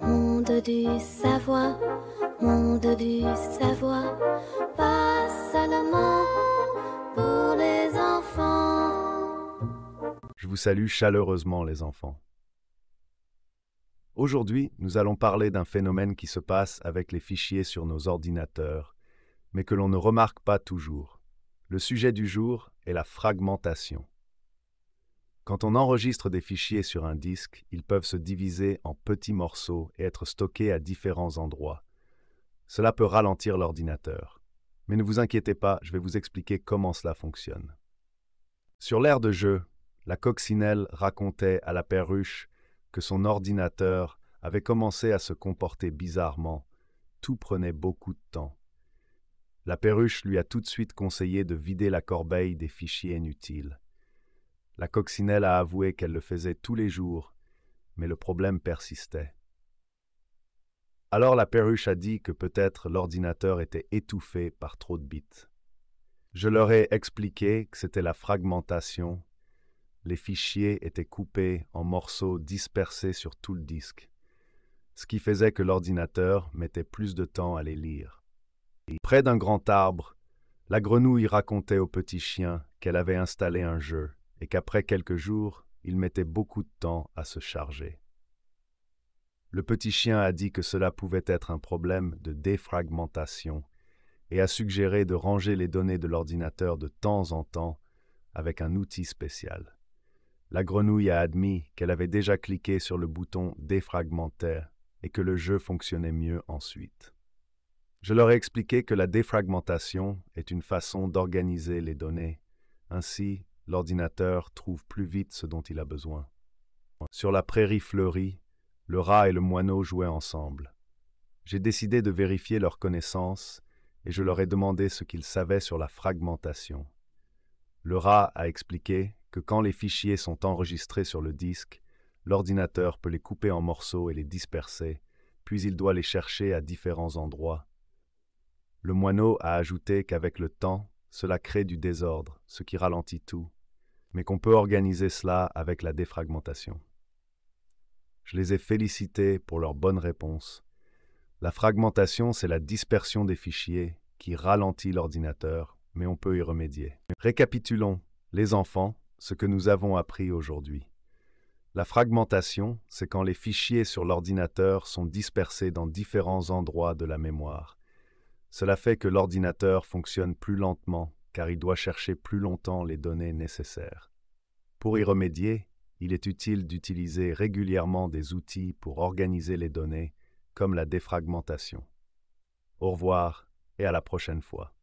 Monde du savoir, monde du savoir, pas seulement pour les enfants. Je vous salue chaleureusement les enfants. Aujourd'hui, nous allons parler d'un phénomène qui se passe avec les fichiers sur nos ordinateurs, mais que l'on ne remarque pas toujours. Le sujet du jour est la fragmentation. Quand on enregistre des fichiers sur un disque, ils peuvent se diviser en petits morceaux et être stockés à différents endroits. Cela peut ralentir l'ordinateur. Mais ne vous inquiétez pas, je vais vous expliquer comment cela fonctionne. Sur l'aire de jeu, la coccinelle racontait à la perruche que son ordinateur avait commencé à se comporter bizarrement. Tout prenait beaucoup de temps. La perruche lui a tout de suite conseillé de vider la corbeille des fichiers inutiles. La coccinelle a avoué qu'elle le faisait tous les jours, mais le problème persistait. Alors la perruche a dit que peut-être l'ordinateur était étouffé par trop de bits. Je leur ai expliqué que c'était la fragmentation. Les fichiers étaient coupés en morceaux dispersés sur tout le disque, ce qui faisait que l'ordinateur mettait plus de temps à les lire. Près d'un grand arbre, la grenouille racontait au petit chien qu'elle avait installé un jeu et qu'après quelques jours, il mettait beaucoup de temps à se charger. Le petit chien a dit que cela pouvait être un problème de défragmentation et a suggéré de ranger les données de l'ordinateur de temps en temps avec un outil spécial. La grenouille a admis qu'elle avait déjà cliqué sur le bouton « Défragmenter » et que le jeu fonctionnait mieux ensuite. Je leur ai expliqué que la défragmentation est une façon d'organiser les données. Ainsi, l'ordinateur trouve plus vite ce dont il a besoin. Sur la prairie fleurie, le rat et le moineau jouaient ensemble. J'ai décidé de vérifier leurs connaissances et je leur ai demandé ce qu'ils savaient sur la fragmentation. Le rat a expliqué que quand les fichiers sont enregistrés sur le disque, l'ordinateur peut les couper en morceaux et les disperser, puis il doit les chercher à différents endroits. Le moineau a ajouté qu'avec le temps, cela crée du désordre, ce qui ralentit tout, mais qu'on peut organiser cela avec la défragmentation. Je les ai félicités pour leur bonne réponse. La fragmentation, c'est la dispersion des fichiers qui ralentit l'ordinateur, mais on peut y remédier. Récapitulons, les enfants, ce que nous avons appris aujourd'hui. La fragmentation, c'est quand les fichiers sur l'ordinateur sont dispersés dans différents endroits de la mémoire. Cela fait que l'ordinateur fonctionne plus lentement, car il doit chercher plus longtemps les données nécessaires. Pour y remédier, il est utile d'utiliser régulièrement des outils pour organiser les données, comme la défragmentation. Au revoir et à la prochaine fois.